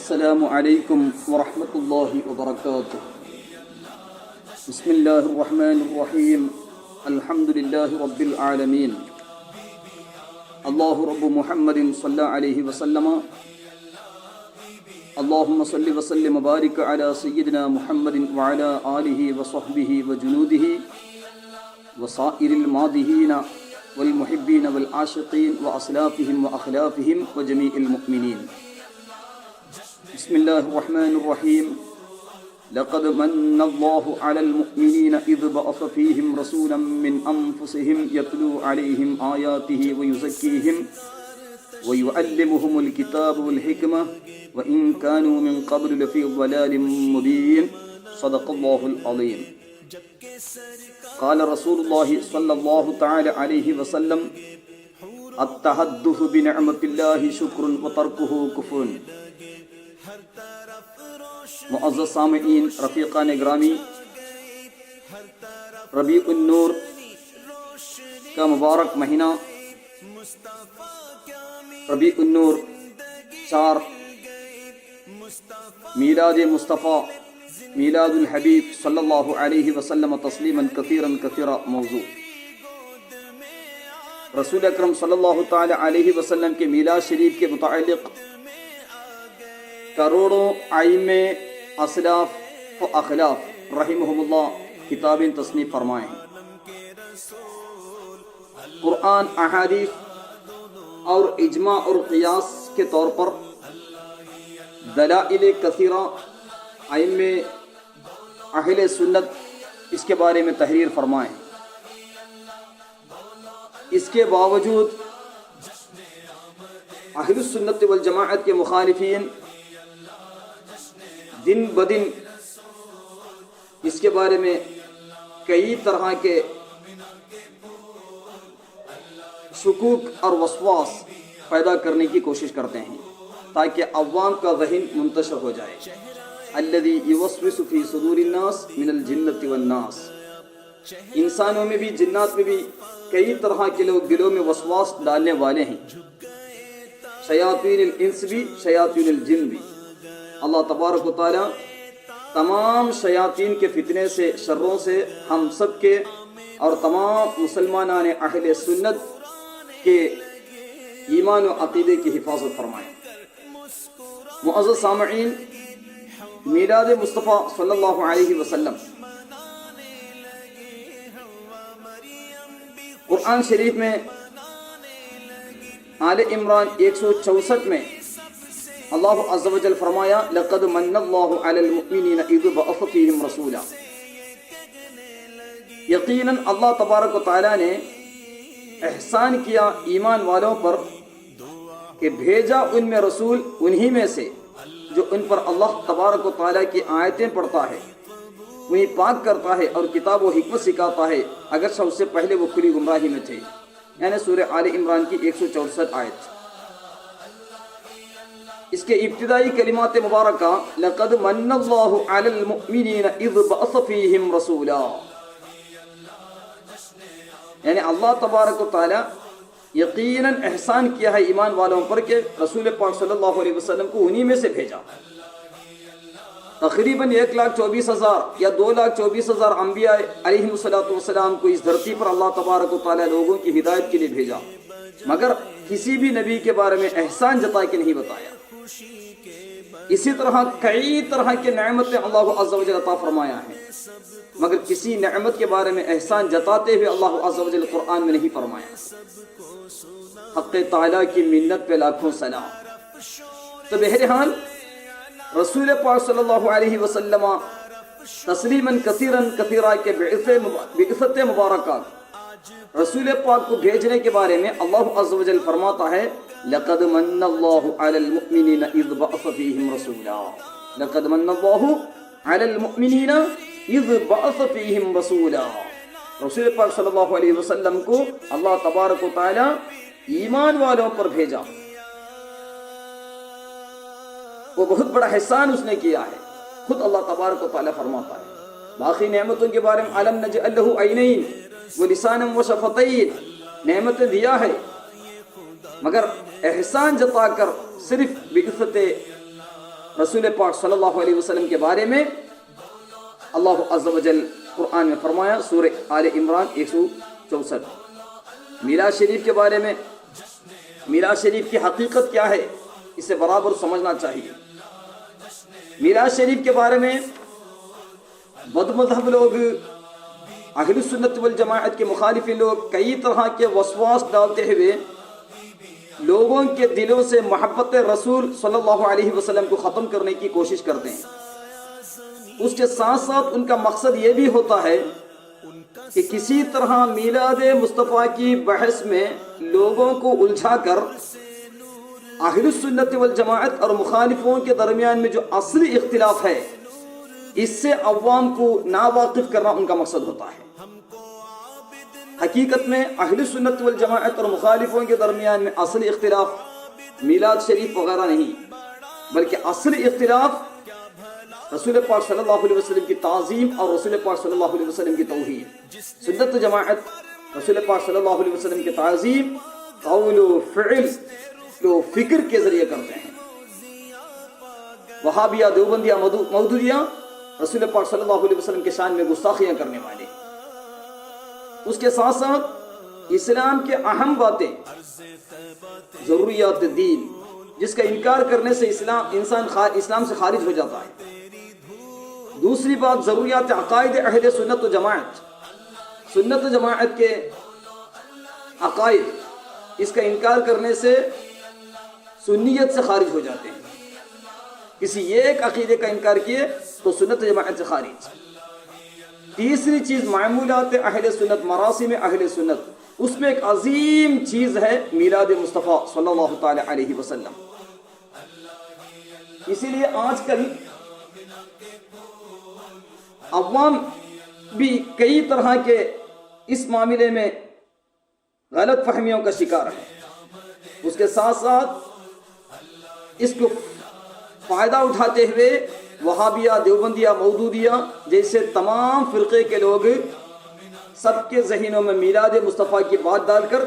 السلام عليكم ورحمة الله وبركاته. بسم الله الرحمن الرحيم. الحمد لله رب العالمين. الله رب محمد صلى عليه وسلم. اللهم صل وسلم وبارك على سيدنا محمد وعلى آله وصحبه وجنوده وصائر الماضين والمحبين والعاشقين وأسلافهم وأخلافهم وجميع المؤمنين. بسم الله الرحمن الرحيم. لقد من الله على المؤمنين إذ بعث فيهم رسولا من أنفسهم يتلو عليهم آياته ويزكيهم ويعلمهم الكتاب والحكمة وإن كانوا من قبل لفي ضلال مبين. صدق الله العظيم. قال رسول الله صلى الله تعالى عليه وسلم: التحدث بنعمة الله شكر وتركه كفر. معزز سامعین، رفیقان گرامی، ربیع النور کا مبارک مہینہ، ربیع النور 4 میلاد مصطفیٰ میلاد الحبیب صلی اللہ علیہ وسلم تسلیما کثیرا کثیرا موضوع. رسول اکرم صلی اللہ تعالی علیہ وسلم کے میلاد شریف کے متعلق کروڑوں ائمے اسلاف و اخلاف رحمہم اللہ کتابیں تصنیف فرمائے ہیں. قرآن، احادیث اور اجماع اور قیاس کے طور پر دلائل کثیرہ ائمے اہل سنت اس کے بارے میں تحریر فرمائے ہیں. اس کے باوجود اہل السنت والجماعت کے مخالفین دن بدن اس کے بارے میں کئی طرح کے شکوک اور وسواس پیدا کرنے کی کوشش کرتے ہیں تاکہ عوام کا ذہن منتشر ہو جائے. الذی یوسوس فی صدور الناس من الجنۃ والناس. انسانوں میں بھی جنات میں بھی کئی طرح کے لوگ دلوں میں وسواس ڈالنے والے ہیں. شیاطین الانس بھی، شیاطین الجن بھی. اللہ تبارک و تعالی تمام شیاطین کے فتنے سے، شروں سے ہم سب کے اور تمام مسلمانان اہل سنت کے ایمان و عقیدے کی حفاظت فرمائے. معزز سامعین، میلاد مصطفیٰ صلی اللہ علیہ وسلم قرآن شریف میں آل عمران 164 میں اللہ عز و جل فرمایا: لقد من اللہ علی المؤمنین اذ بعث فیہم رسولا. یقیناً اللہ تبارک و تعالیٰ نے احسان کیا ایمان والوں پر کہ بھیجا ان میں رسول انہی میں سے جو ان پر اللہ تبارک و تعالیٰ کی آیتیں پڑھتا ہے، انہیں پاک کرتا ہے اور کتاب و حکمت سکھاتا ہے، اگرچہ اس سے پہلے وہ کھلی گمراہی میں تھے. یعنی سورہ آل عمران کی 164 آیت. اس کے ابتدائی کلمات مبارکہ لقد من اللہ علی المؤمنین اذ بعث فیہم رسولا، یعنی اللہ تبارک و تعالی یقیناً احسان کیا ہے ایمان والوں پر کہ رسول پاک صلی اللہ علیہ وسلم کو انہی میں سے بھیجا. تقریباً 1,24,000 یا 2,24,000 انبیاء علیہم السلام کو اس دھرتی پر اللہ تبارک و تعالی لوگوں کی ہدایت کے لیے بھیجا، مگر کسی بھی نبی کے بارے میں احسان جتا کے نہیں بتایا. اسی طرح کئی طرح کے نعمتیں اللہ عز و جل عطا فرمایا ہے، مگر کسی نعمت کے بارے میں احسان جتاتے ہوئے اللہ عز و جل قرآن میں نہیں فرمایا. حق تعالیٰ کی منت پہ لاکھوں سلام. تو بہرحال رسول پاک صلی اللہ علیہ وسلم تسلیماً کثیراً کثیرہ کے بعثت مبارکہ رسول پاک کو بھیجنے کے بارے میں اللہ عز و جل فرماتا ہے: لقد من اللہ علی المؤمنین اذ بعث فیہم رسولا. لقد من اللہ علی المؤمنین اذ بعث فیہم رسولا. رسول پاک صلی اللہ علیہ وسلم کو اللہ تبارک و تعالی ایمان والوں پر بھیجا. وہ بہت بڑا احسان اس نے کیا ہے. خود اللہ تبارک و تعالی فرماتا ہے باقی نعمتوں کے بارے میں: الم نجعل لہ عینین ولسانا وشفتین. نعمتیں دیا ہے مگر احسان جتا کر صرف بعثت رسول پاک صلی اللہ علیہ وسلم کے بارے میں اللہ عز و جل قرآن میں فرمایا، سورہ آل عمران 164۔ میلاد شریف کے بارے میں، میلاد شریف کی حقیقت کیا ہے، اسے برابر سمجھنا چاہیے۔ میلاد شریف کے بارے میں بد مذہب لوگ، اہل سنت والجماعت کے مخالفین لوگ کئی طرح کے وسواس ڈالتے ہوئے لوگوں کے دلوں سے محبت رسول صلی اللہ علیہ وسلم کو ختم کرنے کی کوشش کرتے ہیں۔ اس کے ساتھ ساتھ ان کا مقصد یہ بھی ہوتا ہے کہ کسی طرح میلاد مصطفیٰ کی بحث میں لوگوں کو الجھا کر اہل السنت والجماعت اور مخالفوں کے درمیان میں جو اصلی اختلاف ہے، اس سے عوام کو ناواقف کرنا ان کا مقصد ہوتا ہے۔ حقیقت میں اہل سنت والجماعت اور مخالفوں کے درمیان میں اصلی اختلاف میلاد شریف وغیرہ نہیں، بلکہ اصلی اختلاف رسول پاک صلی اللہ علیہ وسلم کی تعظیم اور رسول پاک صلی اللہ علیہ وسلم کی توحید۔ سنت جماعت رسول پاک صلی اللہ علیہ وسلم کی تعظیم قول و فعل و فکر کے ذریعے کرتے ہیں۔ وہابیہ، دیوبندیہ، مودودیہ رسول پاک صلی اللہ علیہ وسلم کے شان میں گستاخیاں کرنے والے۔ اس کے ساتھ ساتھ اسلام کے اہم باتیں، ضروریات دین، جس کا انکار کرنے سے انسان اسلام سے خارج ہو جاتا ہے۔ دوسری بات ضروریات عقائد اہل سنت و جماعت، سنت و جماعت کے عقائد، اس کا انکار کرنے سے سنیت سے خارج ہو جاتے ہیں۔ کسی ایک عقیدے کا انکار کیے تو سنت و جماعت سے خارج۔ تیسری چیز معمولات اہل سنت، مراسم اہل سنت، اس میں ایک عظیم چیز ہے میلاد مصطفیٰ صلی اللہ تعالی علیہ وسلم۔ اسی لیے آج کل عوام بھی کئی طرح کے اس معاملے میں غلط فہمیوں کا شکار ہے۔ اس کے ساتھ ساتھ اس کو فائدہ اٹھاتے ہوئے وہابیہ، دیوبندیہ، مودودیہ جیسے تمام فرقے کے لوگ سب کے ذہنوں میں میلاد مصطفیٰ کی بات ڈال کر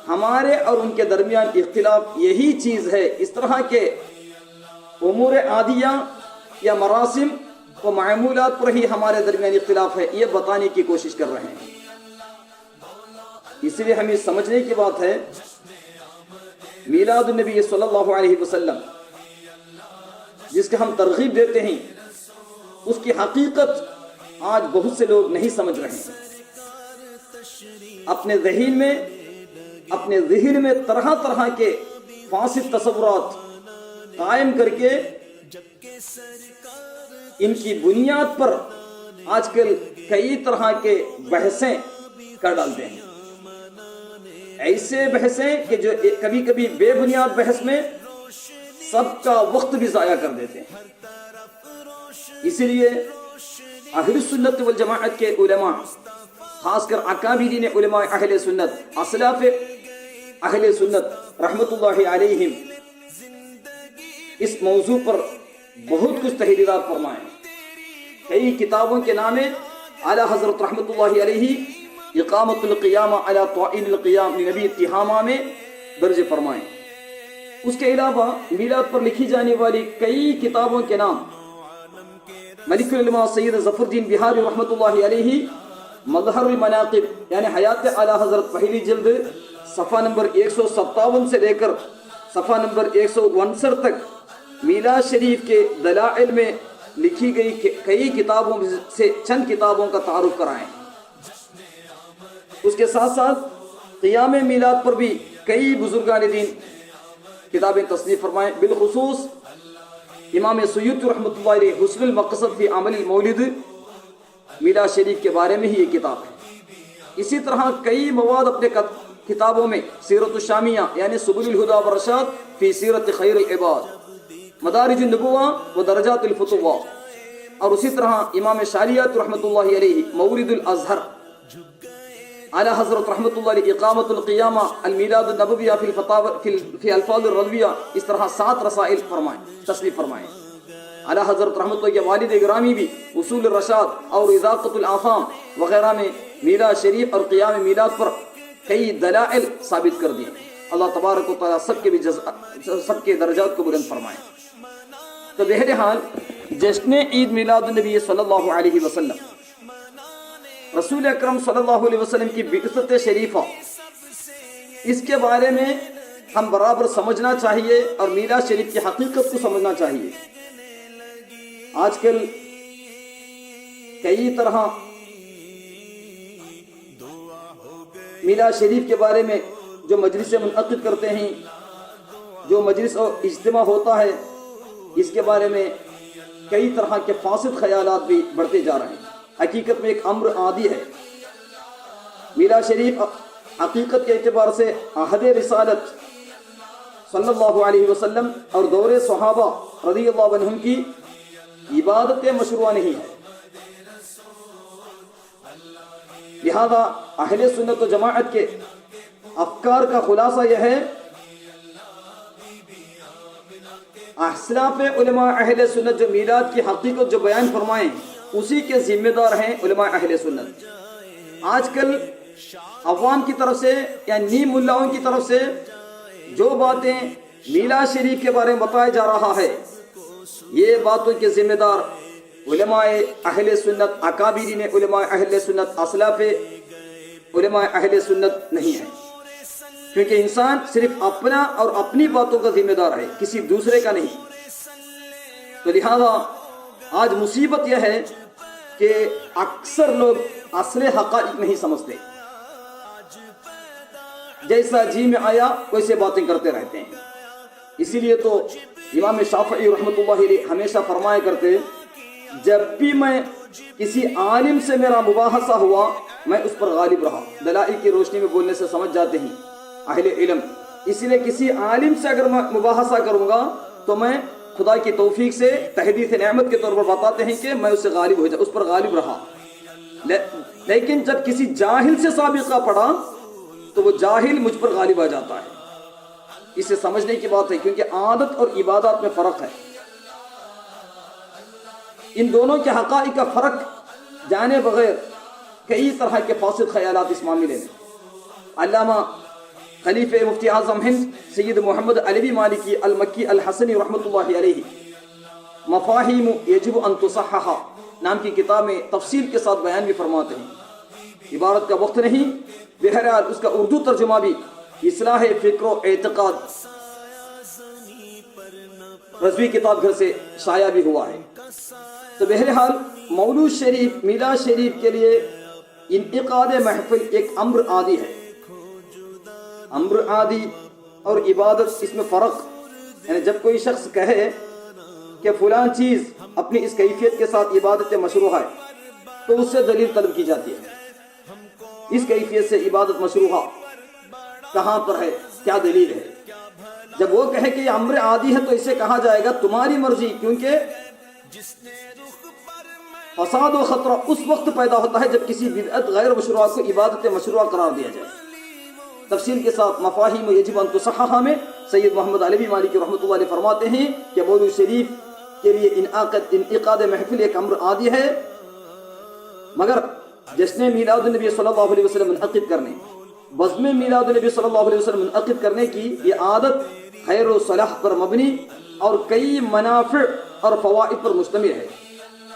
ہمارے اور ان کے درمیان اختلاف یہی چیز ہے، اس طرح کے امور عادیہ یا مراسم و معمولات پر ہی ہمارے درمیان اختلاف ہے، یہ بتانے کی کوشش کر رہے ہیں۔ اس لیے ہمیں سمجھنے کی بات ہے، میلاد النبی صلی اللہ علیہ وسلم جس کے ہم ترغیب دیتے ہیں، اس کی حقیقت آج بہت سے لوگ نہیں سمجھ رہے ہیں۔ اپنے ذہن میں طرح طرح کے فاسد تصورات قائم کر کے ان کی بنیاد پر آج کل کئی طرح کے بحثیں کر ڈالتے ہیں۔ ایسے بحثیں کہ جو کبھی کبھی بے بنیاد بحث میں سب کا وقت بھی ضائع کر دیتے ہیں۔ اسی لیے اہل سنت والجماعت کے علماء، خاص کر اکابرین علماء اہل سنت، اسلاف اہل سنت رحمت اللہ علیہم، اس موضوع پر بہت کچھ تحریرات فرمائے۔ کئی کتابوں کے نام اعلیٰ حضرت رحمت اللہ علیہ اقامت القیامہ علی طاعین القیام نبی اتہامہ میں درج فرمائے۔ اس کے علاوہ میلاد پر لکھی جانے والی کئی کتابوں کے نام ملک العلماء سید ظفر الدین بہاری رحمت اللہ علیہ مظہر المناقب یعنی حیات اعلیٰ حضرت پہلی جلد صفحہ نمبر 157 سے لے کر صفحہ نمبر 159 تک میلاد شریف کے دلائل میں لکھی گئی کئی کتابوں سے چند کتابوں کا تعارف کرائیں۔ اس کے ساتھ ساتھ قیام میلاد پر بھی کئی بزرگان دین کتابیں تصنیف فرمائیں، بالخصوص امام سیوطی رحمۃ اللہ علیہ حسن المقصد فی عمل المولد، میلاد شریف کے بارے میں ہی یہ کتاب ہے۔ اسی طرح کئی مواد اپنے کتابوں میں سیرت الشامیہ یعنی سبل الہدی والرشاد فی سیرت خیر العباد، مدارج النبوہ و درجات الفتوہ، اور اسی طرح امام شالیات رحمۃ اللہ علیہ مورد الازہر، اعلیٰ حضرت رحمت اللہ علیہ اقامت القیامہ المیلاد النبویہ فی الفاظ الرضویہ، اس طرح 7 رسائل تصنیف فرمائے۔ اعلیٰ حضرت رحمت اللہ کے والد گرامی بھی اصول الرشاد اور اذاقۃ الآثام وغیرہ میں میلاد شریف اور قیام میلاد پر کئی دلائل ثابت کر دیے۔ اللہ تبارک و تعالیٰ سب کے درجات کو بلند فرمائے۔ تو بہرحال جشن عید میلاد النبی صلی اللہ علیہ وسلم، رسول اکرم صلی اللہ علیہ وسلم کی بعثت شریفہ، اس کے بارے میں ہم برابر سمجھنا چاہیے اور میلاد شریف کی حقیقت کو سمجھنا چاہیے۔ آج کل کئی طرح میلاد شریف کے بارے میں جو مجلس منعقد کرتے ہیں، جو مجلس اور اجتماع ہوتا ہے، اس کے بارے میں کئی طرح کے فاسد خیالات بھی بڑھتے جا رہے ہیں۔ حقیقت میں ایک امر عادی ہے۔ میلاد شریف حقیقت کے اعتبار سے عہد رسالت صلی اللہ علیہ وسلم اور دور صحابہ رضی اللہ عنہم کی عبادت مشروع نہیں ہے، لہذا اہل سنت و جماعت کے افکار کا خلاصہ یہ ہے، اسلاف علماء اہل سنت جو میلاد کی حقیقت جو بیان فرمائیں اسی کے ذمہ دار ہیں علماء اہل سنت۔ آج کل عوام کی طرف سے یا نیم ملاؤں کی طرف سے جو باتیں میلاد شریف کے بارے میں بتایا جا رہا ہے، یہ باتوں کے ذمہ دار علماء اہل سنت، اکابرین علماء اہل سنت، اسلاف علماء اہل سنت نہیں ہے، کیونکہ انسان صرف اپنا اور اپنی باتوں کا ذمہ دار ہے، کسی دوسرے کا نہیں۔ تو لہذا آج مصیبت یہ ہے کہ اکثر لوگ اصل حقائق نہیں سمجھتے، جیسا جی میں آیا ویسے باتیں کرتے رہتے ہیں۔ اسی لیے تو امام شافعی رحمۃ اللہ علیہ ہمیشہ فرمایا کرتے، جب بھی میں کسی عالم سے میرا مباحثہ ہوا میں اس پر غالب رہا۔ دلائل کی روشنی میں بولنے سے سمجھ جاتے ہیں اہل علم، اس لیے کسی عالم سے اگر میں مباحثہ کروں گا تو میں خدا کی توفیق سے تحدیث نعمت کے طور پر بتاتے ہیں کہ میں اس سے غالب ہو جا، اس پر غالب رہا۔ لیکن جب کسی جاہل سے سابقہ پڑھا تو وہ جاہل مجھ پر غالب آ جاتا ہے۔ اسے سمجھنے کی بات ہے، کیونکہ عادت اور عبادات میں فرق ہے۔ ان دونوں کے حقائق کا فرق جانے بغیر کئی طرح کے فاسد خیالات اس معاملے میں۔ علامہ خلیفہ مفتی اعظم ہند سید محمد علوی مالکی المکی الحسنی رحمۃ اللہ علیہ مفاہیم یجب ان تصحح نام کی کتاب میں تفصیل کے ساتھ بیان بھی فرماتے ہیں۔ عبارت کا وقت نہیں، بہرحال اس کا اردو ترجمہ بھی اصلاح فکر و اعتقاد رضوی کتاب گھر سے شائع بھی ہوا ہے۔ تو بہرحال مولود شریف، میلاد شریف کے لیے انعقاد محفل ایک امر عادی ہے۔ امر عادی اور عبادت، اس میں فرق، یعنی جب کوئی شخص کہے کہ فلان چیز اپنی اس کیفیت کے ساتھ عبادت مشروع ہے تو اس سے دلیل طلب کی جاتی ہے۔ اس کیفیت سے عبادت مشروع کہاں پر ہے، کیا دلیل ہے؟ جب وہ کہے کہ یہ امر عادی ہے تو اسے کہا جائے گا تمہاری مرضی، کیونکہ فساد و خطرہ اس وقت پیدا ہوتا ہے جب کسی بدعت غیر مشروع کو عبادت مشروع قرار دیا جائے۔ تفصیل کے ساتھ مفاہیم یجب ان تصحح میں سید محمد علوی مالکی رحمۃ اللہ علیہ فرماتے ہیں کہ مولود شریف کے لیے انعقاد محفل ایک امر عادی ہے، مگر جشن میلاد النبی صلی اللہ علیہ وسلم منعقد کرنے، بزم میلاد النبی صلی اللہ علیہ وسلم منعقد کرنے کی یہ عادت خیر و صلاح پر مبنی اور کئی منافع اور فوائد پر مشتمل ہے،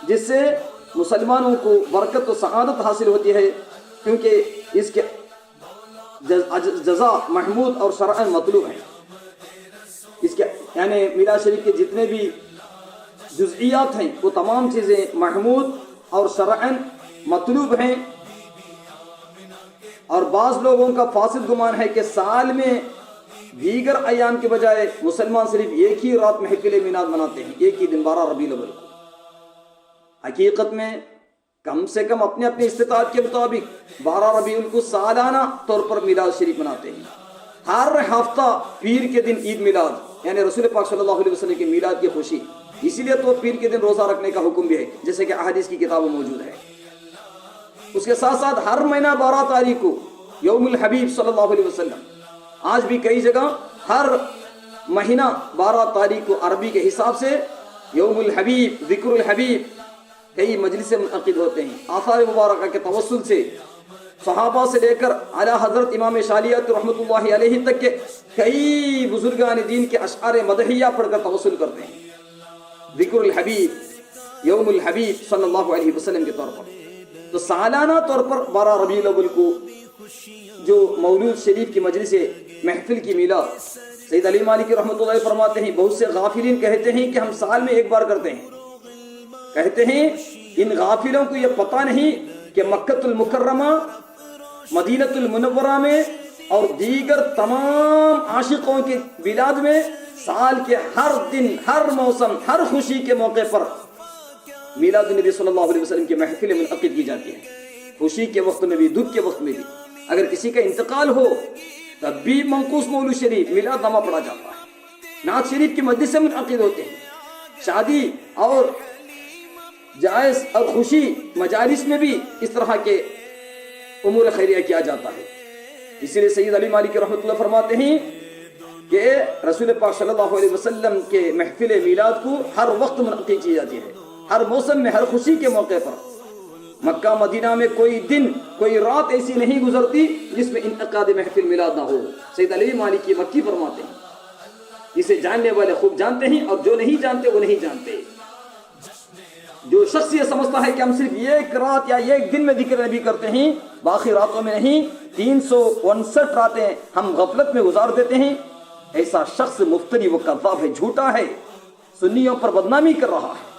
جس سے مسلمانوں کو برکت و سعادت حاصل ہوتی ہے، کیونکہ اس کے جزا محمود اور شرعاً مطلوب ہے۔ اس کے یعنی میلاد شریف کے جتنے بھی جزئیات ہیں وہ تمام چیزیں محمود اور شرعاً مطلوب ہیں۔ اور بعض لوگوں کا فاسد گمان ہے کہ سال میں دیگر ایام کے بجائے مسلمان صرف ایک ہی رات محفل میلاد مناتے ہیں، ایک ہی دن 12 ربیع الاول کو۔ حقیقت میں کم سے کم اپنے اپنے استطاعت کے مطابق 12 ربیع الاول کو سالانہ طور پر میلاد شریف مناتے ہیں۔ ہر ہفتہ پیر کے دن عید میلاد، یعنی رسول پاک صلی اللہ علیہ وسلم کی میلاد کی خوشی، اسی لیے تو پیر کے دن روزہ رکھنے کا حکم بھی ہے، جیسے کہ احادیث کی کتابوں موجود ہے۔ اس کے ساتھ ساتھ ہر مہینہ 12 تاریخ کو یوم الحبیب صلی اللہ علیہ وسلم، آج بھی کئی جگہ ہر مہینہ 12 تاریخ کو عربی کے حساب سے یوم الحبیب، ذکر الحبیب، کئی مجلس منعقد ہوتے ہیں۔ آثار مبارکہ کے توسل سے صحابہ سے لے کر اعلی حضرت امام شالیت رحمۃ اللہ علیہ تک کے کئی بزرگان دین کے اشعار مدحیہ پڑھ کر توسل کرتے ہیں۔ ذکر الحبیب یوم الحبیب صلی اللہ علیہ وسلم کے طور پر. تو سالانہ طور پر 12 ربیع الاول کو جو مولود شریف کی مجلس محفل کی میلاد، سید علی مالکی رحمۃ اللہ فرماتے ہیں بہت سے غافلین کہتے ہیں کہ ہم سال میں ایک بار کرتے ہیں. کہتے ہیں ان غافلوں کو یہ پتہ نہیں کہ مکۃ المکرمہ، مدینۃ المنورہ میں اور دیگر تمام عاشقوں کے بلاد میں سال کے ہر دن، ہر موسم، ہر خوشی کے موقع پر میلاد النبی صلی اللہ علیہ وسلم کی محفلیں منعقد کی جاتی ہیں. خوشی کے وقت میں بھی، دکھ کے وقت میں بھی. اگر کسی کا انتقال ہو تب بھی منقوص مولود شریف میلاد نامہ پڑھا جاتا ہے. نعت شریف کی مجلسیں منعقد ہوتے ہیں. شادی اور جائز اور خوشی مجالس میں بھی اس طرح کے امور خیریہ کیا جاتا ہے. اسی لیے سید علی مالکی رحمۃ اللہ فرماتے ہیں کہ رسول پاک صلی اللہ علیہ وسلم کے محفل میلاد کو ہر وقت منعقد کی جاتی ہے، ہر موسم میں، ہر خوشی کے موقع پر. مکہ مدینہ میں کوئی دن، کوئی رات ایسی نہیں گزرتی جس میں انعقاد محفل میلاد نہ ہو. سید علی مالکی مکی فرماتے ہیں. اسے جاننے والے خوب جانتے ہیں اور جو نہیں جانتے وہ نہیں جانتے. جو شخص یہ سمجھتا ہے کہ ہم صرف ایک رات یا ایک دن میں ذکر نبی کرتے ہیں، باقی راتوں میں نہیں، 359 راتیں ہم غفلت میں گزار دیتے ہیں، ایسا شخص مفتری و کذاب ہے، جھوٹا ہے، سنیوں پر بدنامی کر رہا ہے.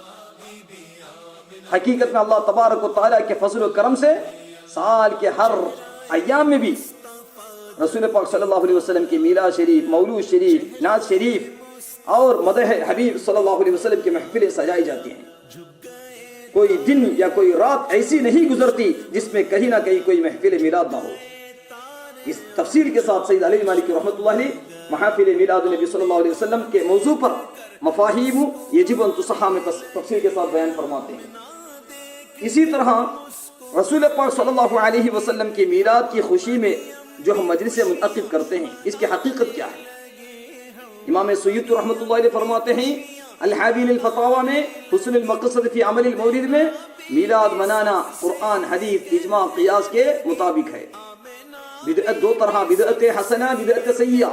حقیقت میں اللہ تبارک و تعالیٰ کے فضل و کرم سے سال کے ہر ایام میں بھی رسول پاک صلی اللہ علیہ وسلم کی میلاد شریف، مولود شریف، نعت شریف اور مدح حبیب صلی اللہ علیہ وسلم کی محفلیں سجائی جاتی ہیں. کوئی دن یا کوئی رات ایسی نہیں گزرتی جس میں کہیں نہ کہیں کوئی محفل میلاد نہ ہو. اس تفصیل کے ساتھ سید علی مالکی رحمۃ اللہ علیہ محافل میلاد النبی صلی اللہ علیہ وسلم کے موضوع پر مفاہیم یجب ان تصحح میں تفصیل کے ساتھ بیان فرماتے ہیں. اسی طرح رسول پاک صلی اللہ علیہ وسلم کی میلاد کی خوشی میں جو ہم مجلسیں منعقد کرتے ہیں، اس کی حقیقت کیا ہے؟ امام سیوطی رحمۃ اللہ علیہ فرماتے ہیں الحابیل الفتاوی میں حسن المقصد فی عمل المولد میں میلاد منانا قرآن، حدیث، اجماع، قیاس کے مطابق ہے. بدعت دو طرح، بدعت حسنہ، بدعت سیئہ.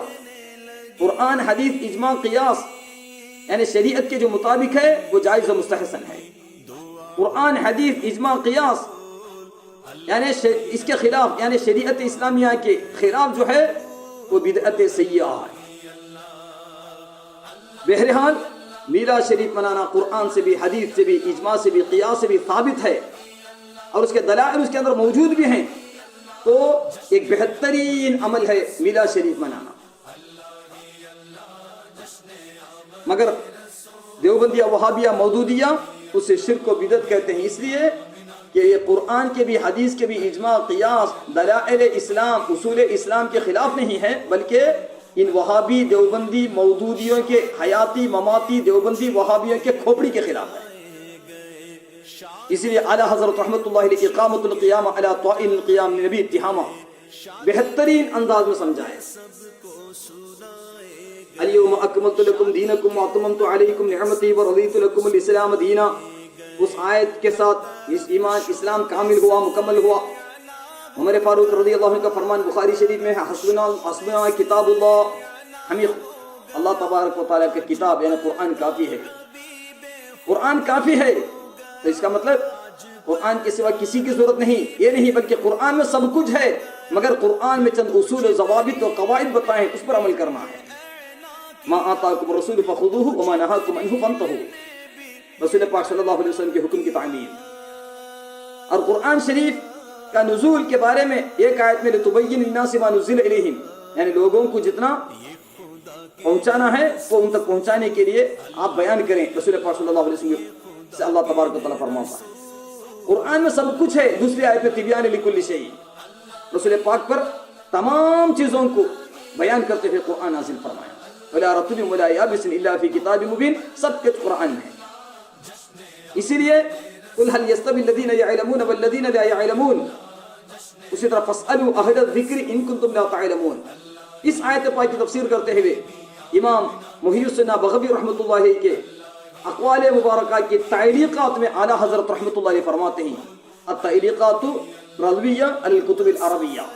قرآن، حدیث، اجماع، قیاس یعنی شریعت کے جو مطابق ہے وہ جائز و مستحسن ہے. قرآن، حدیث، اجماع، قیاس یعنی اس کے خلاف، یعنی شریعت اسلامیہ کے خلاف جو ہے وہ بدعت سیئہ ہے. بہرحال میلاد شریف منانا قرآن سے بھی، حدیث سے بھی، اجماع سے بھی، قیاس سے بھی ثابت ہے اور اس کے دلائل اس کے اندر موجود بھی ہیں. تو ایک بہترین عمل ہے میلاد شریف منانا. مگر دیوبندیہ، وہابیہ، مودودیہ اسے شرک و بدعت کہتے ہیں، اس لیے کہ یہ قرآن کے بھی، حدیث کے بھی، اجماع، قیاس، دلائل اسلام، اصول اسلام کے خلاف نہیں ہے، بلکہ ان وہابی دیوبندی مودودیوں کے حیاتی مماتی دیوبندی وہابیوں کے کھوپڑی کے خلاف ہے. اس لیے اعلیٰ حضرت رحمۃ اللہ علیہ اقامت القیام علی طائل القیام نبی اتہامہ بہترین انداز میں سمجھائے. الیوم اکملت لکم دینکم واتممت علیکم نعمتی ورضیت لکم الاسلام دینا. اس آیت کے ساتھ ایمان اسلام کامل ہوا، مکمل ہوا. عمر فاروق رضی اللہ عنہ کا فرمان بخاری شریف میں ہے حسبنا کتاب اللہ، ہمیں اللہ تبارک و تعالیٰ کی کتاب یعنی قرآن کافی ہے. قرآن کافی ہے تو اس کا مطلب قرآن کے سوا کسی کی ضرورت نہیں، یہ نہیں، بلکہ قرآن میں سب کچھ ہے، مگر قرآن میں چند اصول و ضوابط و قواعد بتائیں، اس پر عمل کرنا ہے. ما آتاکم الرسول فخذوہ وما نہاکم عنہ فانتہوا. رسول پاک صلی اللہ علیہ وسلم کے حکم کی تعمیل. اور قرآن شریف کا نزول کے بارے میں ایک آیت میں لتبین للناس ما نزل الیہم، یعنی لوگوں کو جتنا پہنچانا ہے وہ ان تک پہنچانے کے لیے آپ بیان کریں. رسول پاک صلی اللہ علیہ وسلم سے اللہ تبارک و تعالیٰ فرماتا ہے قرآن میں سب کچھ ہے. دوسری آیت میں تبیان لکل شیء، رسول پاک پر تمام چیزوں کو بیان کرتے ہوئے قرآن نازل فرمایا. ولا رطب ولا یابس الا فی کتاب مبین، سب کچھ قرآن میں ہے. اسی لیے قل هل يستوي الذين يعلمون والذين لا يعلمون. اسی طرح فاسألوا اہل الذکر ان کنتم لا تعلمون. اس آیت پاک کی تفسیر کرتے ہوئے امام محی السنہ بغوی رحمۃ اللہ علیہ کے اقوال مبارکہ کی تعلیقات میں اعلیٰ حضرت رحمۃ اللہ علیہ فرماتے ہیں التعلیقات رضویہ علی الکتب العربیہ،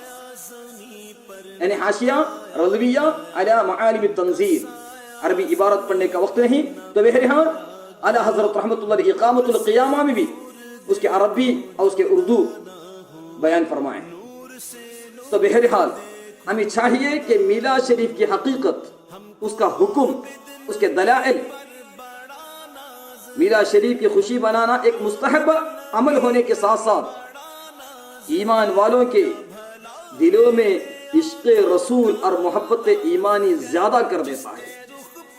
یعنی حاشیہ رضویہ علی معالم التنزیل. عربی عبارت پڑھنے کا وقت نہیں، تو بہرحال اعلیٰ حضرت رحمۃ اللہ علیہ اقامت القیامہ میں بھی اس کے عربی اور اس کے اردو بیان فرمائیں۔ تو بہرحال ہمیں چاہیے کہ میلاد شریف کی حقیقت، اس کا حکم، اس کے دلائل، میلاد شریف کی خوشی منانا ایک مستحب عمل ہونے کے ساتھ ساتھ ایمان والوں کے دلوں میں عشق رسول اور محبت ایمانی زیادہ کر دیتا ہے،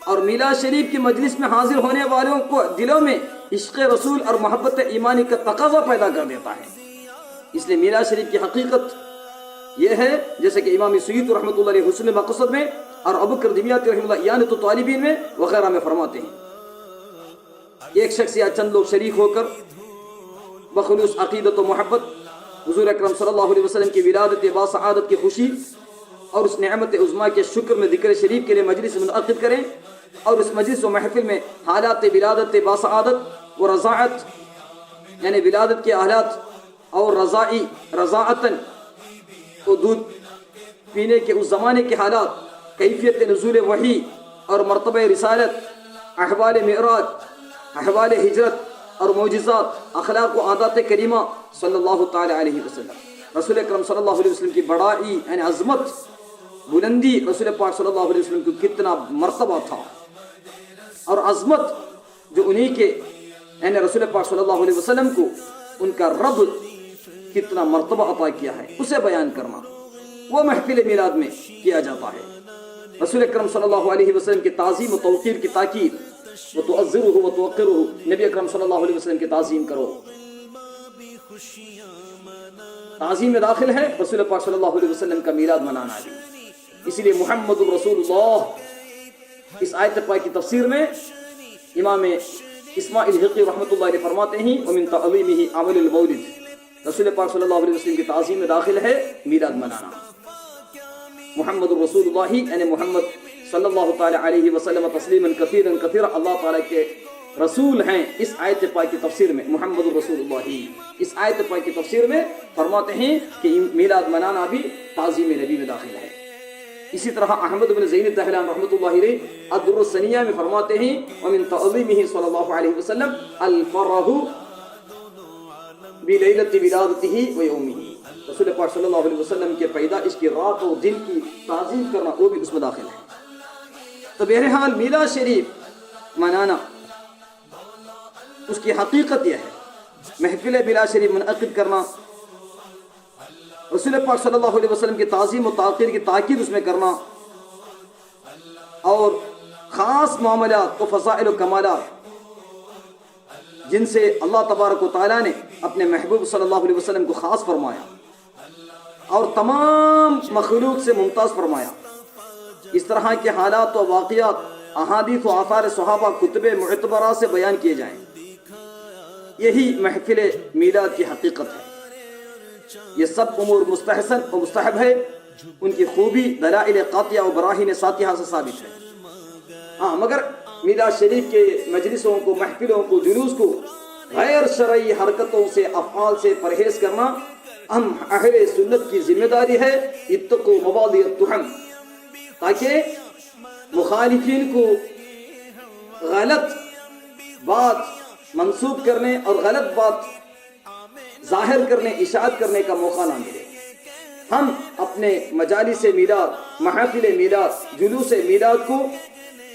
اور میلاد شریف کی مجلس میں حاضر ہونے والوں کو دلوں میں عشق رسول اور محبت ایمانی کا تقاضا پیدا کر دیتا ہے۔ اس لیے میلاد شریف کی حقیقت یہ ہے، جیسے کہ امام سیوطی رحمۃ اللہ علیہ حسن مقصد میں اور ابو بکر دمیاطی رحمۃ اللہ اعانۃ الطالبین میں وغیرہ میں فرماتے ہیں، ایک شخص یا چند لوگ شریک ہو کر بخلوص عقیدت و محبت حضور اکرم صلی اللہ علیہ وسلم کی ولادت باسعادت کی خوشی اور اس نعمت عظمیٰ کے شکر میں ذکر شریف کے لیے مجلس منعقد کریں، اور اس مجلس و محفل میں حالات ولادت باسعادت و رضاعت، یعنی ولادت کے حالات اور رضاعتاً کو دودھ پینے کے اس زمانے کے حالات، کیفیت نزول وحی اور مرتبہ رسالت، احوال معراج، احوال ہجرت اور معجزات، اخلاق و عادات کریمہ صلی اللہ تعالی علیہ وسلم، رسول اکرم صلی اللہ علیہ وسلم کی بڑائی یعنی عظمت، بلندی، رسول پاک صلی اللہ علیہ وسلم کو کتنا مرتبہ تھا، اور عظمت جو انہی کے یعنی رسول پاک صلی اللہ علیہ وسلم کو ان کا رب کتنا مرتبہ عطا کیا ہے، اسے بیان کرنا وہ محفل میلاد میں کیا جاتا ہے۔ رسول اکرم صلی اللہ علیہ وسلم کی تعظیم و توقیر کی تاکید، وتعظمه وتوقره، نبی اکرم صلی اللہ علیہ وسلم کی تعظیم کرو، تعظیم میں داخل ہے رسول پاک صلی اللہ علیہ وسلم کا میلاد منانا بھی۔ اسی لیے محمد الرسول اللہ اس آیت پاک کی تفسیر میں امام اسماعیل حقی رحمۃ اللہ علیہ فرماتے ہیں ومن تعظیمہ عمل المولد، رسول پاک صلی اللہ علیہ وسلم کی تعظیم میں داخل ہے میلاد منانا۔ محمد الرسول اللہ یعنی محمد صلی اللہ تعالی علیہ وسلم تسلیما کثیرا کثیرا، اللہ تعالیٰ کے رسول ہیں۔ اس آیت پاک کی تفسیر میں محمد الرسول اللہ اس آیت پاک کی تفسیر میں فرماتے ہیں کہ میلاد منانا بھی تعظیم نبی میں داخل ہے۔ اسی طرح احمد بن زین الدہلان رحمۃ اللہ علیہ الدر الثنیہ میں فرماتے ہیں ومن تعظیمہ صلی اللہ علیہ وسلم الفرح بلیلۃ ولادتہ ویومہ، رسول پاک صلی اللہ علیہ وسلم کے پیدائش کی رات اور دن کی تعظیم کرنا وہ بھی اس میں داخل ہے۔ تو بہرحال میلاد شریف منانا اس کی حقیقت یہ ہے، محفل میلاد شریف منعقد کرنا، رسول پاک صلی اللہ علیہ وسلم کی تعظیم و تاقیر کی تاکید اس میں کرنا، اور خاص معاملات و فضائل و کمالات جن سے اللہ تبارک و تعالیٰ نے اپنے محبوب صلی اللہ علیہ وسلم کو خاص فرمایا اور تمام مخلوق سے ممتاز فرمایا، اس طرح کے حالات و واقعات احادیث و آثار صحابہ کتب معتبرہ سے بیان کیے جائیں، یہی محفل میلاد کی حقیقت ہے۔ یہ سب امور مستحسن و مستحب ہے، ان کی خوبی دلائل قاطعہ و براہین ساتحہ سے ثابت ہے۔ ہاں، مگر میلاد شریف کے مجلسوں کو، محفلوں کو، جلوس کو غیر شرعی حرکتوں سے، افعال سے پرہیز کرنا ہم اہل سنت کی ذمہ داری ہے۔ اتقوا مواضع التہم، تاکہ مخالفین کو غلط بات منسوب کرنے اور غلط بات ظاہر کرنے، اشاعت کرنے کا موقع نہ ملے۔ ہم اپنے مجالس میلاد، محافل میلاد، جلوس میلاد کو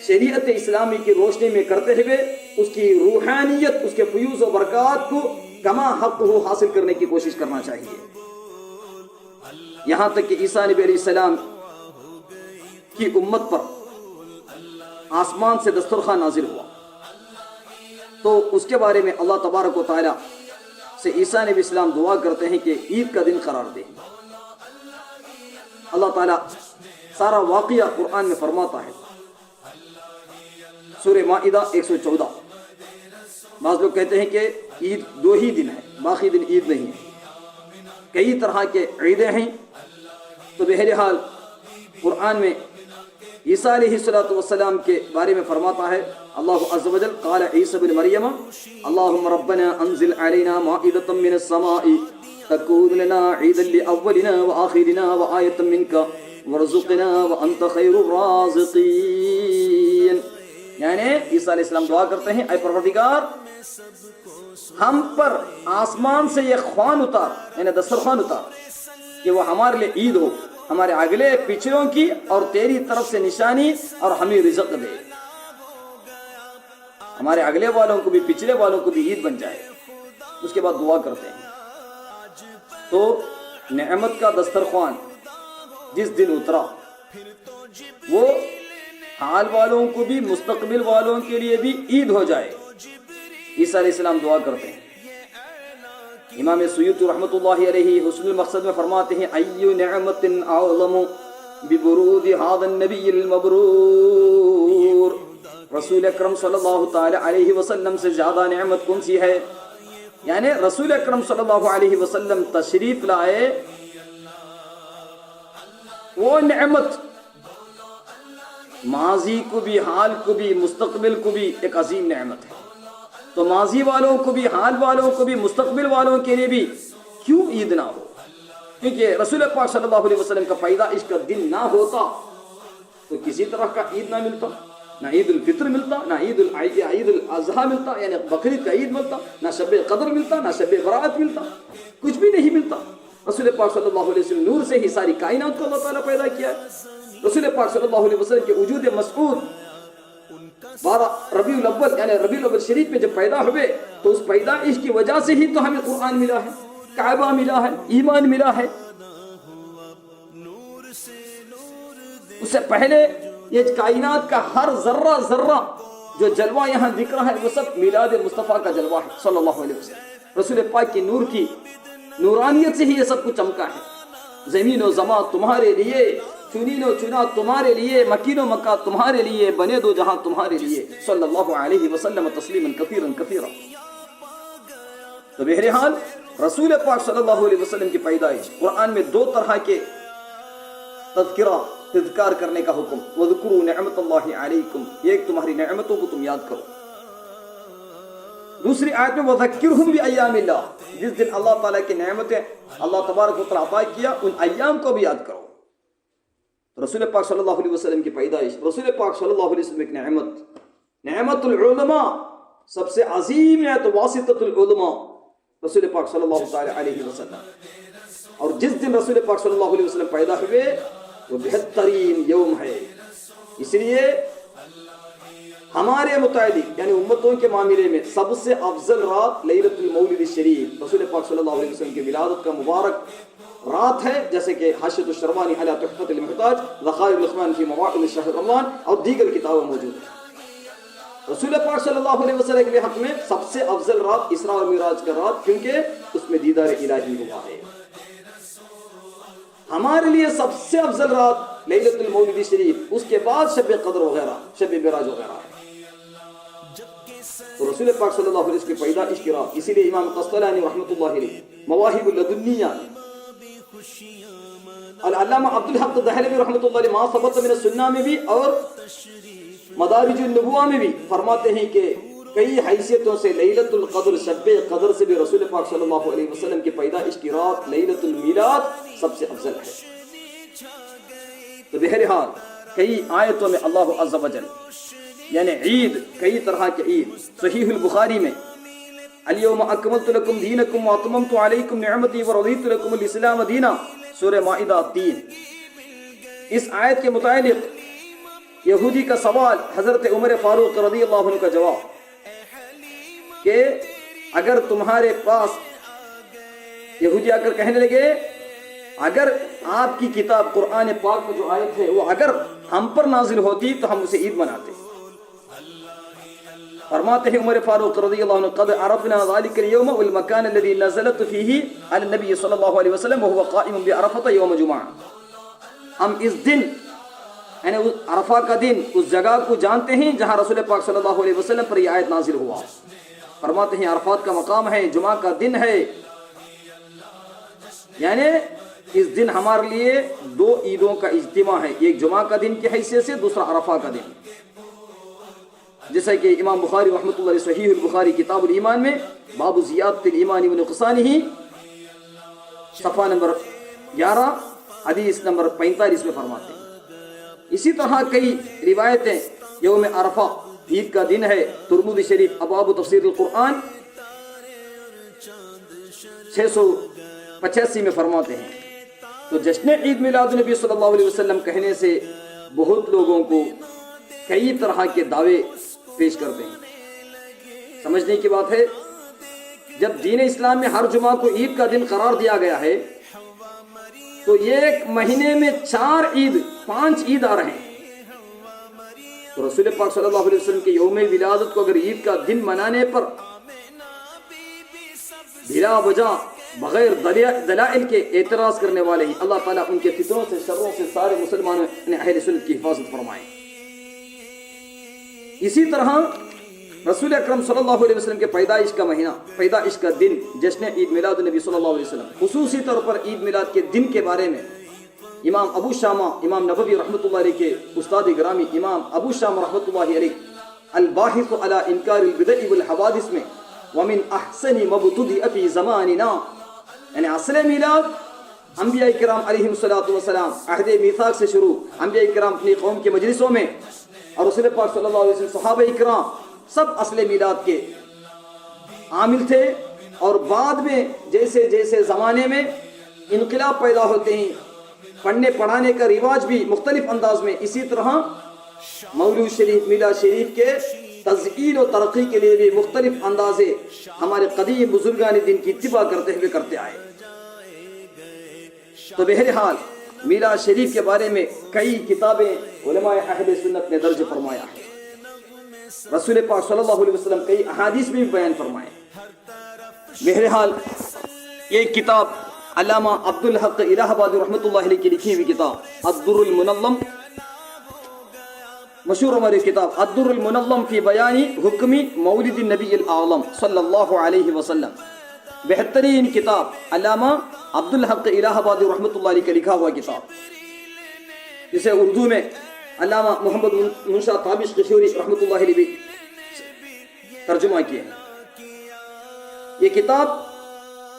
شریعت اسلامی کی روشنی میں کرتے ہوئے اس کی روحانیت، اس کے فیوز و برکات کو کما حق ہو حاصل کرنے کی کوشش کرنا چاہیے۔ یہاں تک کہ عیسیٰ نبی علیہ السلام کی امت پر آسمان سے دسترخوان نازل ہوا، تو اس کے بارے میں اللہ تبارک و تعالی سے عیسیٰ نبی السلام دعا کرتے ہیں کہ عید کا دن قرار دے۔ اللہ تعالیٰ سارا واقعہ قرآن میں فرماتا ہے، سورہ مائدہ 114۔ بعض لوگ کہتے ہیں کہ عید 2 ہی دن ہے، باقی دن عید نہیں ہے، کئی طرح کے عیدیں ہیں۔ تو بہرحال قرآن میں عیسیٰ علیہ السلام کے بارے میں فرماتا ہے اللہ عز و جل قال عیسی بن مریم اللہم ربنا انزل علینا مائدۃ من السماء تکون لنا عیدا لاولنا وآخرنا وآیۃ منک وارزقنا وانت خیر الرازقین۔ یعنی عیسیٰ علیہ السلام دعا کرتے ہیں اے پروردگار ہم پر آسمان سے یہ خوان اتار، یعنی دسترخوان اتار کہ وہ ہمارے لیے عید ہو، ہمارے اگلے پچھلوں کی اور تیری طرف سے نشانی، اور ہمیں رزق دے، ہمارے اگلے والوں کو بھی پچھلے والوں کو بھی عید بن جائے۔ اس کے بعد دعا کرتے ہیں۔ تو نعمت کا دسترخوان جس دن اترا وہ حال والوں کو بھی مستقبل والوں کے لیے بھی عید ہو جائے۔ عیسیٰ علیہ السلام دعا کرتے ہیں۔ امام سیوطی رحمۃ اللہ علیہ حسن المقصد میں فرماتے ہیں ایو نعمت اعظم ببرود هذا النبی المبرور، رسول اکرم صلی اللہ تعالی علیہ وسلم سے زیادہ نعمت کون سی ہے؟ یعنی رسول اکرم صلی اللہ علیہ وسلم تشریف لائے، وہ نعمت ماضی کو بھی، حال کو بھی، مستقبل کو بھی ایک عظیم نعمت ہے۔ تو ماضی والوں کو بھی، حال والوں کو بھی، مستقبل والوں کے لیے بھی کیوں عید نہ ہو؟ کیونکہ رسول پاک صلی اللہ علیہ وسلم کا پیدائش کا دن نہ ہوتا تو کسی طرح کا عید نہ ملتا، نہ عید الفطر ملتا، نہ عید الاضحیٰ ملتا، یعنی بقرعید کا عید ملتا، نہ شب قدر ملتا، نہ شب برات ملتا، کچھ بھی نہیں ملتا۔ رسول پاک صلی اللہ علیہ وسلم نور سے ہی ساری کائنات کو اللہ تعالیٰ پیدا کیا ہے۔ رسول پاک صلی اللہ علیہ وسلم کے وجود مسعود 12 ربیع الاول یعنی ربیع الاول شریف میں جب پیدا ہوئے تو اس پیدائش کی وجہ سے ہی تو ہمیں قرآن ملا ہے، کعبہ ملا ہے، ایمان ملا ہے۔ اس سے پہلے یہ کائنات کا ہر ذرہ ذرہ جو جلوہ یہاں دکھ رہا ہے وہ سب میلاد مصطفیٰ کا جلوہ ہے صلی اللہ علیہ وسلم۔ رسول پاک کی نور کی نورانیت سے ہی یہ سب کچھ چمکا ہے۔ زمین و زمان تمہارے لیے، چنین و چنا تمہارے لیے، مکین و مکہ تمہارے لیے، بنے دو جہاں تمہارے لیے صلی اللہ علیہ وسلم تسلیما کثیرا کثیرا۔ تو بہرحال رسول پاک صلی اللہ علیہ وسلم کی پیدائش قرآن میں 2 طرح کے تذکار کرنے کا حکم، وَذْكُرُوا نِعْمَتَ اللَّهِ عَلَيْكُمْ، ایک تمہاری نعمتوں کو تم یاد کرو۔ دوسری آیت میں وَذَكِّرْهُمْ بِأَيَّامِ اللَّهِ، جس دن اللہ تعالیٰ کی نعمتیں اللہ تبارک و تعالیٰ عطا کیا ان ایام کو بھی یاد کرو۔ رسول پاک صلی اللہ علیہ وسلم کی پیدائش، رسول پاک صلی اللہ علیہ وسلم ایک نعمت العلماء، سب سے عظیم نعمت واسطۃ العلماء رسول پاک صلی اللہ علیہ وسلم۔ اور جس دن رسول پاک صلی اللہ علیہ وسلم پیدا ہوئے وہ بہترین یوم ہے، اس لیے ہمارے متعلق یعنی امتوں کے معاملے میں سب سے افضل رات لیلۃ المولد الشریف، رسول پاک صلی اللہ علیہ وسلم کی ولادت کا مبارک رات ہے، جیسے کہ حاشیۃ الشروانی علی تحفۃ المحتاج، ذخائر الاخوان فی مواعظ شہر رمضان اور دیگر کتابیں موجود ہیں۔ رسول پاک صلی اللہ علیہ وسلم کے حق میں سب سے افضل رات اسراء اور معراج کا رات، کیونکہ اس میں دیدار الہی ہوا ہے۔ ہمارے لیے سب سے افضل رات لیلۃ المولد شریف، اس کے بعد شب قدر وغیرہ، شب معراج وغیرہ ہے۔ تو رسول پاک صلی اللہ علیہ وسلم کی پیدائش کی رات، اسی لیے امام قسطلانی رحمۃ اللہ علیہ مواہب اللدنیہ، العلامہ عبدالحق دہلوی رحمۃ اللہ علیہ ما ثبت من السنہ میں بھی اور مدارج النبوہ میں بھی فرماتے ہیں کہ کئی حیثیتوں سے لیلۃ القدر، شب قدر سے بھی رسول پاک صلی اللہ علیہ وسلم کی پیدائش کی رات لیلۃ المیلاد سب سے افضل ہے۔ تو بہرحال کئی آیتوں میں اللہ عز و جل یعنی عید، کئی طرح کے عید، صحیح البخاری میں الیوم اکملت لکم دینکم واتممت علیکم نعمتی ورضیت لکم الاسلام دینا، سورہ مائدہ 3۔ اس آیت کے متعلق یہودی کا سوال، حضرت عمر فاروق رضی اللہ عنہ کا جواب کہ اگر تمہارے پاس، یہودی آ کر کہنے لگے اگر آپ کی کتاب قرآن پاک میں جو آیت ہے وہ اگر ہم پر نازل ہوتی تو ہم اسے عید مناتے۔ فرماتے ہیں عمر فاروق رضی اللہ عنہ قد عرفنا ذلك اليوم والمكان الذي نزلت فيه على النبي صلی اللہ علیہ وسلم وهو قائم بعرفہ یوم جمعہ، ہم اس دن یعنی عرفہ کا دن اس جگہ کو جانتے ہیں جہاں رسول پاک صلی اللہ علیہ وسلم پر یہ آیت نازل ہوا۔ فرماتے ہیں عرفات کا مقام ہے، جمعہ کا دن ہے، یعنی اس دن ہمارے لیے 2 عیدوں کا اجتماع ہے، ایک جمعہ کا دن کی حیثیت سے، دوسرا عرفہ کا دن۔ جیسا کہ امام بخاری رحمۃ اللہ علیہ صحیح البخاری کتاب الایمان میں باب زیادۃ الایمان و نقصانہ صفحہ نمبر 11 حدیث نمبر 45 میں فرماتے ہیں۔ اسی طرح کئی روایتیں یوم عرفہ عید کا دن ہے، ترمذی شریف ابواب تفسیر القرآن 685 میں فرماتے ہیں۔ تو جشن عید میلاد النبی صلی اللہ علیہ وسلم کہنے سے بہت لوگوں کو کئی طرح کے دعوے پیش کرتے ہیں۔ سمجھنے کی بات ہے، جب دین اسلام میں ہر جمعہ کو عید کا دن قرار دیا گیا ہے تو یہ ایک مہینے میں 4 عید 5 عید آ رہے ہیں۔ تو رسول پاک صلی اللہ علیہ وسلم کے یوم ولادت کو اگر عید کا دن منانے پر بلا وجہ بغیر دلائل کے اعتراض کرنے والے ہیں، اللہ تعالیٰ ان کے فتنوں سے شروں سے سارے مسلمانوں نے اہل سنت کی حفاظت فرمائے۔ اسی طرح رسول اکرم صلی اللہ علیہ وسلم کے پیدائش کا مہینہ، پیدائش کا دن جشن عید میلاد النبی صلی اللہ علیہ وسلم، خصوصی طور پر عید میلاد کے دن کے بارے میں امام ابو شامہ امام نبوی رحمۃ اللہ علیہ کے استاد گرامی امام ابو شامہ رحمۃ اللہ علیہ الباحث علی انکار البدع والحوادث میں ومن احسن مبتدئ فی زماننا، یعنی اصل میلاد انبیاء کرام علیہم الصلوۃ والسلام عہد میثاق سے شروع، انبیاء کرام اپنی قوم کے مجلسوں میں اور رسول پاک صلی اللہ علیہ وسلم صحابہ کرام سب اصل میلاد کے عامل تھے، اور بعد میں جیسے جیسے زمانے میں انقلاب پیدا ہوتے ہیں، پڑھنے پڑھانے کا رواج بھی مختلف انداز میں، اسی طرح مولود شریف میلاد شریف کے تزئین و ترقی کے لیے بھی مختلف اندازے ہمارے قدیم بزرگان دین کی اتباع کرتے ہوئے کرتے آئے۔ تو بہرحال میلاد شریف کے بارے میں کئی کتابیں علماء اہل سنت نے درج فرمایا ہے، رسول پاک صلی اللہ علیہ وسلم کئی احادیث میں بھی بیان فرمائے۔ بہرحال یہ کتاب علامہ عبدالحق الہ آبادی رحمۃ اللہ علیہ کی لکھی ہوئی کتاب الدر المنظم، مشہور ہماری کتاب الدر المنظم فی بیان حکم مولد النبی الاعظم صلی اللہ علیہ وسلم، بہترین کتاب علامہ عبدالحق الہ آبادی رحمۃ اللہ علیہ کا لکھا ہوا کتاب، جسے اردو میں علامہ محمد منشا تابش قشوری رحمۃ اللہ علیہ بھی ترجمہ کیا ہے۔ یہ کتاب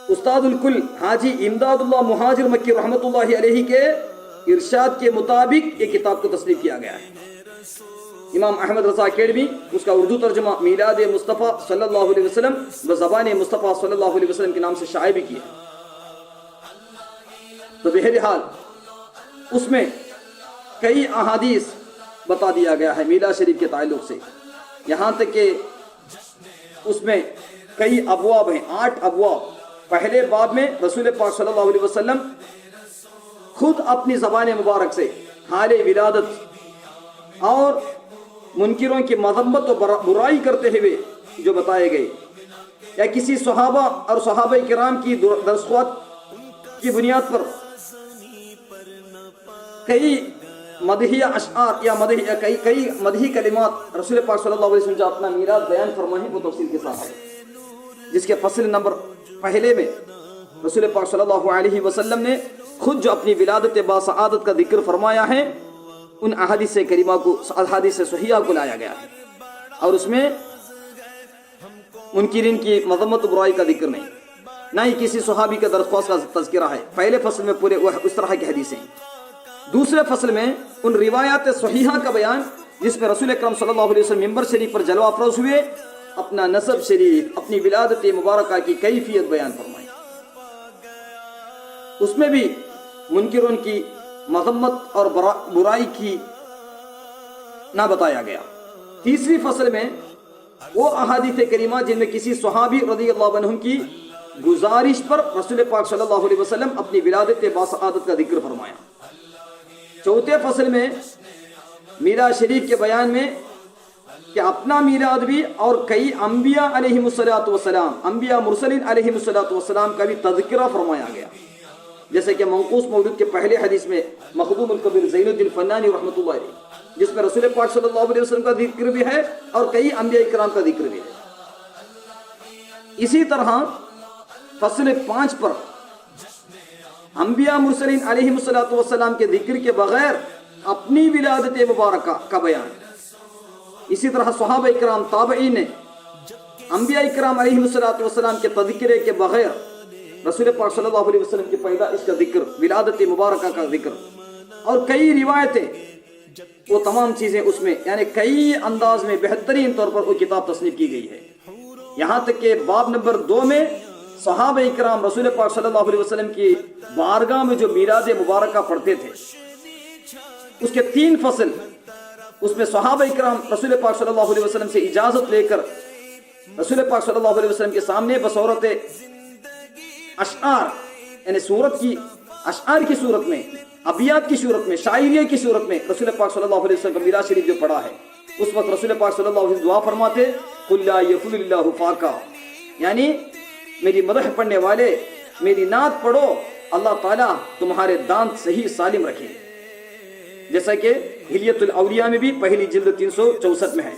استاد الکل حاجی امداد اللہ مہاجر مکی رحمۃ اللہ علیہ کے ارشاد کے مطابق یہ کتاب کو تصنیف کیا گیا ہے۔ امام احمد رضا اکیڈمی اس کا اردو ترجمہ میلاد مصطفیٰ صلی اللہ علیہ وسلم بزبان مصطفیٰ صلی اللہ علیہ وسلم کے نام سے شائع بھی کیا۔ تو بہرحال اس میں کئی احادیث بتا دیا گیا ہے میلاد شریف کے تعلق سے، یہاں تک کہ اس میں کئی ابواب ہیں، 8 ابواب۔ پہلے باب میں رسول پاک صلی اللہ علیہ وسلم خود اپنی زبان مبارک سے حال ولادت اور منکروں کی مذمت و برائی کرتے ہوئے جو بتائے گئے، یا کسی صحابہ اور صحابہ کرام کی درخواست کی بنیاد پر کئی مدحیہ اشعار یا کئی مدحی کلمات رسول پاک صلی اللہ علیہ وسلم جو اپنا میلاد بیان فرمائے وہ تفصیل کے ساتھ ہے، جس کے فصل نمبر پہلے میں رسول پاک صلی اللہ علیہ وسلم نے خود جو اپنی ولادت باسعادت کا ذکر فرمایا ہے، ان احادیث کریمہ کو، احادیث صحیحہ کو لایا گیا ہے، اور اس میں منکرین کی مذمت و برائی کا ذکر نہیں، نہ ہی کسی صحابی کا درخواست کا تذکرہ ہے۔ پہلے فصل میں پورے اس طرح کی حدیثیں ہیں، دوسرے فصل میں ان روایات صحیحہ کا بیان جس میں رسول اکرم صلی اللہ علیہ وسلم منبر شریف پر جلوہ افروز ہوئے، اپنا نسب شریف، اپنی ولادت مبارکہ کی کیفیت بیان فرمائی۔ اس میں بھی منکرون کی مذمت اور برائی کی نہ بتایا گیا۔ تیسری فصل میں وہ احادیث کریمہ جن میں کسی صحابی رضی اللہ عنہ کی گزارش پر رسول پاک صلی اللہ علیہ وسلم اپنی ولادت باسعادت کا ذکر فرمایا۔ چوتھے فصل میں میلاد شریف کے بیان میں کہ اپنا میلاد بھی اور کئی انبیاء علیہم الصلوۃ والسلام، انبیاء مرسلین علیہم الصلوۃ والسلام کا بھی تذکرہ فرمایا گیا، جیسے کہ منقوص مولود کے پہلے حدیث میں مخدوم الکبیر زین الدین فنانی رحمۃ اللہ علیہ، جس میں رسول پاک صلی اللہ علیہ وسلم کا ذکر بھی ہے اور کئی انبیاء کرام کا ذکر بھی ہے۔ اسی طرح فصل 5 پر انبیاء مرسلین علیہم الصلوۃ والسلام کے ذکر کے بغیر اپنی ولادت مبارکہ کا بیان، اسی طرح صحابہ اکرام تابعین نے انبیاء اکرام علیہم الصلوۃ والسلام کے تذکرے کے بغیر رسول پاک صلی اللہ علیہ وسلم کی پیدائش کا ذکر، ولادت مبارکہ کا ذکر، اور کئی روایتیں وہ تمام چیزیں اس میں یعنی کئی انداز میں بہترین طور پر وہ کتاب تصنیف کی گئی ہے. یہاں تک کہ باب نمبر 2 میں صحابہ اکرام رسول پاک صلی اللہ علیہ وسلم کی بارگاہ میں جو میلاد مبارکہ پڑھتے تھے اس کے 3 فصل اس میں صحابہ اکرام رسول پاک صلی اللہ علیہ وسلم سے اجازت لے کر رسول پاک صلی اللہ علیہ وسلم کے سامنے بصورت اشعار یعنی صورت کی اشعار کی صورت میں ابیات کی صورت میں شاعریہ کی صورت میں رسول پاک صلی اللہ علیہ وسلم کا میلاد شریف جو پڑھا ہے اس وقت رسول پاک صلی اللہ علیہ وسلم دعا فرماتے قل لا یفل اللہ فاقا یعنی میری مدح پڑھنے والے میری نعت پڑھو اللہ تعالیٰ تمہارے دانت صحیح سالم رکھے جیسا کہ ہلیت الاولیاء میں بھی پہلی جلد 364 میں ہے.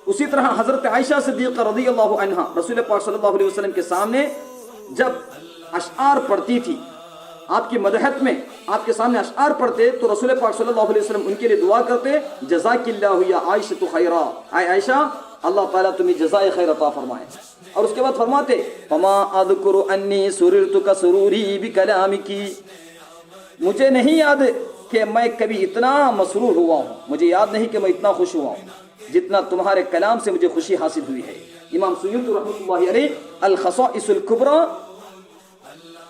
اسی طرح حضرت عائشہ صدیقہ رضی اللہ عنہا رسول پاک صلی اللہ علیہ وسلم کے سامنے جب اشعار پڑھتی تھی آپ کی مدحت میں آپ کے سامنے اشعار پڑھتے تو رسول پاک صلی اللہ علیہ وسلم ان کے لیے دعا کرتے جزاک اللہ یا عائشہ خیرا اے عائشہ اللہ تعالیٰ تمہیں جزائے خیر عطا فرمائے. اور اس کے بعد فرماتے فما اذکر انی سررت کسروری بکلامکی مجھے نہیں یاد کہ میں کبھی اتنا مسرور ہوا ہوں مجھے یاد نہیں کہ میں اتنا خوش ہوا ہوں جتنا تمہارے کلام سے مجھے خوشی حاصل ہوئی ہے. امام سیوطی رحمۃ اللہ علیہ الخصائص الکبریٰ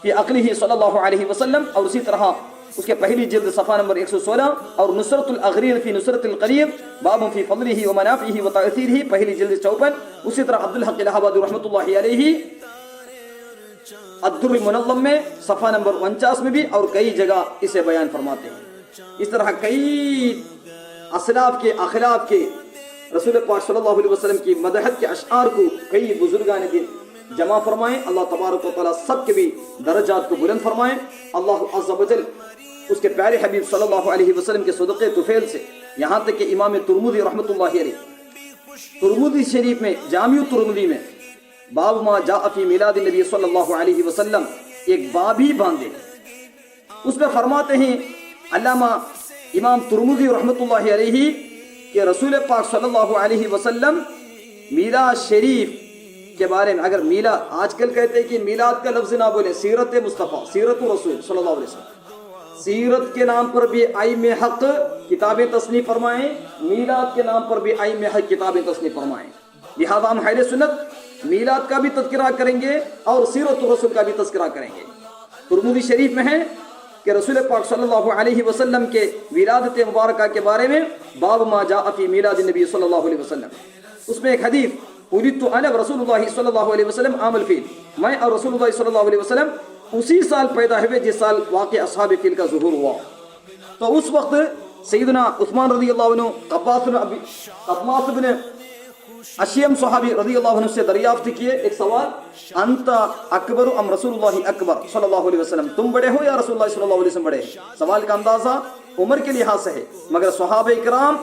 فی عقلہ صلی اللہ علیہ وسلم اور اسی طرح اس کے پہلی جلد صفحہ نمبر 116 اور نصرت الاغریل فی نصرت القریب باب فی فضلہ و منافعہ و تأثیرہ پہلی جلد 54. اسی طرح عبدالحق الہ آبادی رحمۃ اللہ علیہ الدر المنظم میں صفحہ نمبر 49 میں بھی اور کئی جگہ اسے بیان فرماتے ہیں. اس طرح کئی اسلاف کے اخلاف کے رسول پاک صلی اللہ علیہ وسلم کی مدحت کے اشعار کو کئی بزرگان دین جمع فرمائیں. اللہ تبارک و تعالیٰ سب کے بھی درجات کو بلند فرمائیں. اللہ عز و جل اس کے پیارے حبیب صلی اللہ علیہ وسلم کے صدقے طفیل سے یہاں تک کہ امام ترمذی رحمۃ اللہ علیہ ترمذی شریف میں جامع ترمذی میں باب ما جاء فی میلاد النبی صلی اللہ علیہ وسلم ایک باب ہی باندھے اس میں فرماتے ہیں علامہ امام ترمذی رحمۃ اللہ علیہ کہ رسول پاک صلی اللہ علیہ وسلم میلاد شریف کے بارے میں اگر میلاد آج کل کہتے ہیں کہ میلاد کا لفظ نہ بولے سیرت مصطفیٰ سیرت رسول صلی اللہ علیہ وسلم سیرت کے نام پر بھی ائمہ حق کتابیں تصنیف فرمائیں میلاد کے نام پر بھی ائمہ حق کتابیں تصنیف فرمائیں. لہذا ہم اہل سنت میلاد کا بھی تذکرہ کریں گے اور سیرت رسول کا بھی تذکرہ کریں گے. ترمذی شریف میں ہے کہ رسول پاک صلی اللہ علیہ وسلم کے ولادت مبارکہ کے بارے میں باب ما جاء فی میلاد النبی صلی اللہ علیہ وسلم اس میں ایک حدیث ولدت انا رسول اللہ صلی اللہ علیہ وسلم عام الفیل میں اور رسول اللہ صلی اللہ علیہ وسلم اسی سال پیدا ہوئے جس سال واقع اصحاب فیل کا ظہور ہوا. تو اس وقت سیدنا عثمان رضی اللہ عنہ قباس بن اشیم صحابی رضی اللہ عنہ سے دریافت کیے ایک سوال انت اکبر ام رسول اللہ اکبر صلی اللہ علیہ وسلم تم بڑے ہو یا رسول اللہ صلی اللہ علیہ وسلم بڑے ہیں. سوال کا اندازہ عمر کے لحاظ سے ہے مگر صحابہ اکرام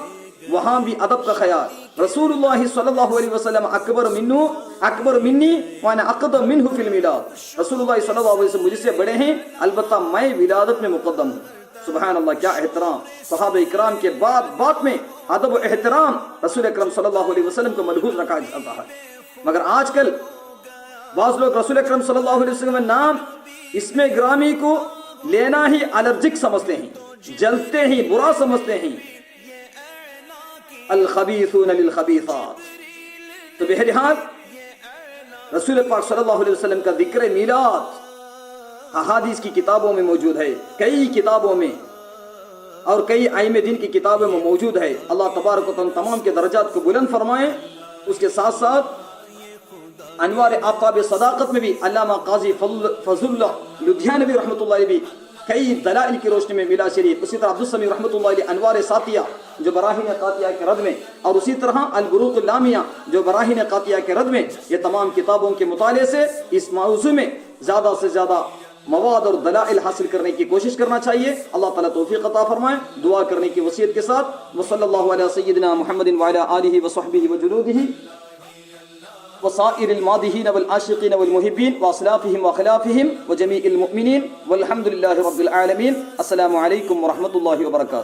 وہاں بھی ادب کا خیال رسول اللہ صلی اللہ علیہ وسلم اکبر منی وانا اقدم منہ فی المیلاد رسول اللہ صلی اللہ علیہ وسلم مجھ سے بڑے ہیں البتہ میں ولادت میں مقدم ہوں. سبحان اللہ کیا احترام صحابہ اکرام کے بات میں ادب و احترام رسول اکرم صلی اللہ علیہ وسلم کو ملحوظ رکھا جاتا ہے. مگر آج کل بعض لوگ رسول اکرم صلی اللہ علیہ وسلم نام اسم گرامی کو لینا ہی الرجک سمجھتے ہیں جلتے ہی برا سمجھتے ہیں. الخبیثون للخبیثات. تو بہرحال رسول پاک صلی اللہ علیہ وسلم کا ذکر میلاد احادیث کی کتابوں میں موجود ہے کئی کتابوں میں اور کئی ائمہ دین کی کتابوں میں موجود ہے. اللہ تبارک و تعالی تمام کے درجات کو بلند فرمائے. اس کے ساتھ ساتھ انوار آفتاب صداقت میں بھی علامہ قاضی فضل اللہ لدھیانوی رحمۃ اللہ علیہ بھی کئی دلائل کی روشنی میں میلاد شریف. اسی طرح عبدالسمیع رحمۃ اللہ علیہ انوار ساتیہ جو براہین قاطعہ کے رد میں اور اسی طرح البروق اللامیہ جو براہین قاطعہ کے رد میں یہ تمام کتابوں کے مطالعے سے اس موضوع میں زیادہ سے زیادہ مواد اور دلائل حاصل کرنے کی کوشش کرنا چاہیے. اللہ تعالیٰ توفیق عطا فرمائے. دعا کرنے کی وصیت کے ساتھ وصلی اللہ علیہ سیدنا محمد وعلی آلہ وصحبہ وجلودہ وصائر المادحین والعاشقین والمحبین واصلافہم وخلافہم وجمیع المؤمنین والحمد للہ رب العالمین. السلام علیکم ورحمۃ اللہ وبرکاتہ.